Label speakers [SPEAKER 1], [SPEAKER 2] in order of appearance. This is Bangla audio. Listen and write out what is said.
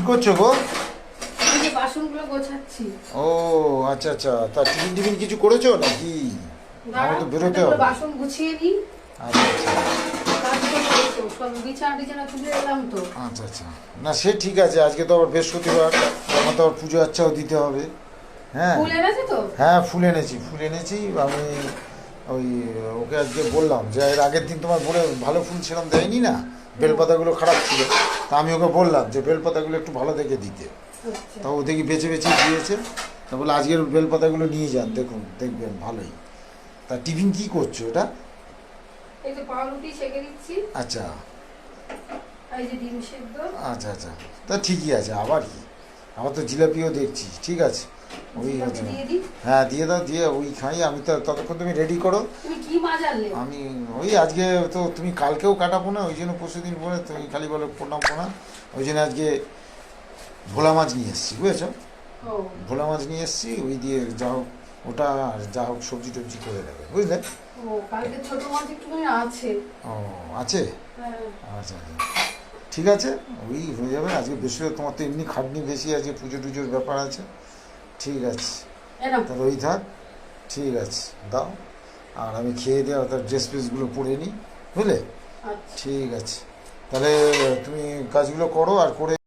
[SPEAKER 1] করছো গো?
[SPEAKER 2] এই যে বাসনগুলো গোছাচ্ছি।
[SPEAKER 1] ও আচ্ছা আচ্ছা, তা টিফিন টিফিন কিছু করেছো নাকি? আমার তো বেরোতে হবে।
[SPEAKER 2] বাসন গুছিয়ে নিই।
[SPEAKER 1] আচ্ছা আচ্ছা
[SPEAKER 2] কাজ তো করেছো, সব বিছানা টিছানা তুলে এলাম তো।
[SPEAKER 1] আচ্ছা আচ্ছা, না সে ঠিক আছে, আজকে তো আবার বৃহস্পতিবার, আমার তো আবার পুজো আচ্ছাও দিতে হবে। হ্যাঁ
[SPEAKER 2] ফুল এনেছে তো?
[SPEAKER 1] হ্যাঁ, ফুল এনেছি আমি। ওই ওকে আজকে বললাম যে এর আগের দিন তোমার বলে ভালো ফুল সেরকম দেয়নি না, বেলপাতাগুলো খারাপ ছিল। তা আমি ওকে বললাম যে বেলপাতাগুলো একটু ভালো দেখে দিতে।
[SPEAKER 2] আচ্ছা।
[SPEAKER 1] তা ও দেখি বেছে বেছে দিয়েছে। তা বলে আজকের বেলপাতাগুলো নিয়ে যান, দেখুন দেখবেন ভালোই। তা টিফিন কি করছো এটা?
[SPEAKER 2] এই তো পাউরুটি সেঁকে দিচ্ছি।
[SPEAKER 1] আচ্ছা
[SPEAKER 2] আর এই যে ডিম সেদ্ধ।
[SPEAKER 1] আচ্ছা আচ্ছা, তা ঠিকই আছে। আবার কি, আমার তো জিলাপিও দেখছি, ঠিক আছে। ওই
[SPEAKER 2] জিলাপি
[SPEAKER 1] হচ্ছে,
[SPEAKER 2] দিয়ে দিই।
[SPEAKER 1] হ্যাঁ দিয়ে দাও, দিয়ে ওই খাই আমি। তো ততক্ষণ তুমি রেডি করো।
[SPEAKER 2] তুমি কি মাছ আনলে?
[SPEAKER 1] আমি ওই আজকে তো তুমি কালকেও কাটাবো না, ওই জন্য পরশু দিন পরে তুমি খালি বলো প্রণাম প্রণাম, ওই জন্য আজকে ভোলা মাছ নিয়ে এসেছি, বুঝেছো?
[SPEAKER 2] ও
[SPEAKER 1] ভোলা মাছ নিয়ে এসেছি, ওই দিয়ে যা হোক ওটা, আর যা হোক সবজি টবজি করে দেবে, বুঝলে?
[SPEAKER 2] ও কালকে ছোট মাছ একটুখানি আছে।
[SPEAKER 1] ও আছে,
[SPEAKER 2] হ্যাঁ।
[SPEAKER 1] আচ্ছা আচ্ছা, ঠিক আছে, ওই হয়ে যাবে। আজকে বেশি তোমার তো এমনি খাটনি বেশি আছে, পুজো টুজোর ব্যাপার আছে, ঠিক আছে।
[SPEAKER 2] এরকম।
[SPEAKER 1] তাহলে ওই থাক, ঠিক আছে, দাও। আর আমি খেয়ে দিয়ে তার ড্রেস ফ্রেসগুলো পরে নিই, বুঝলে?
[SPEAKER 2] আচ্ছা।
[SPEAKER 1] ঠিক আছে, তাহলে তুমি কাজগুলো করো, আর করে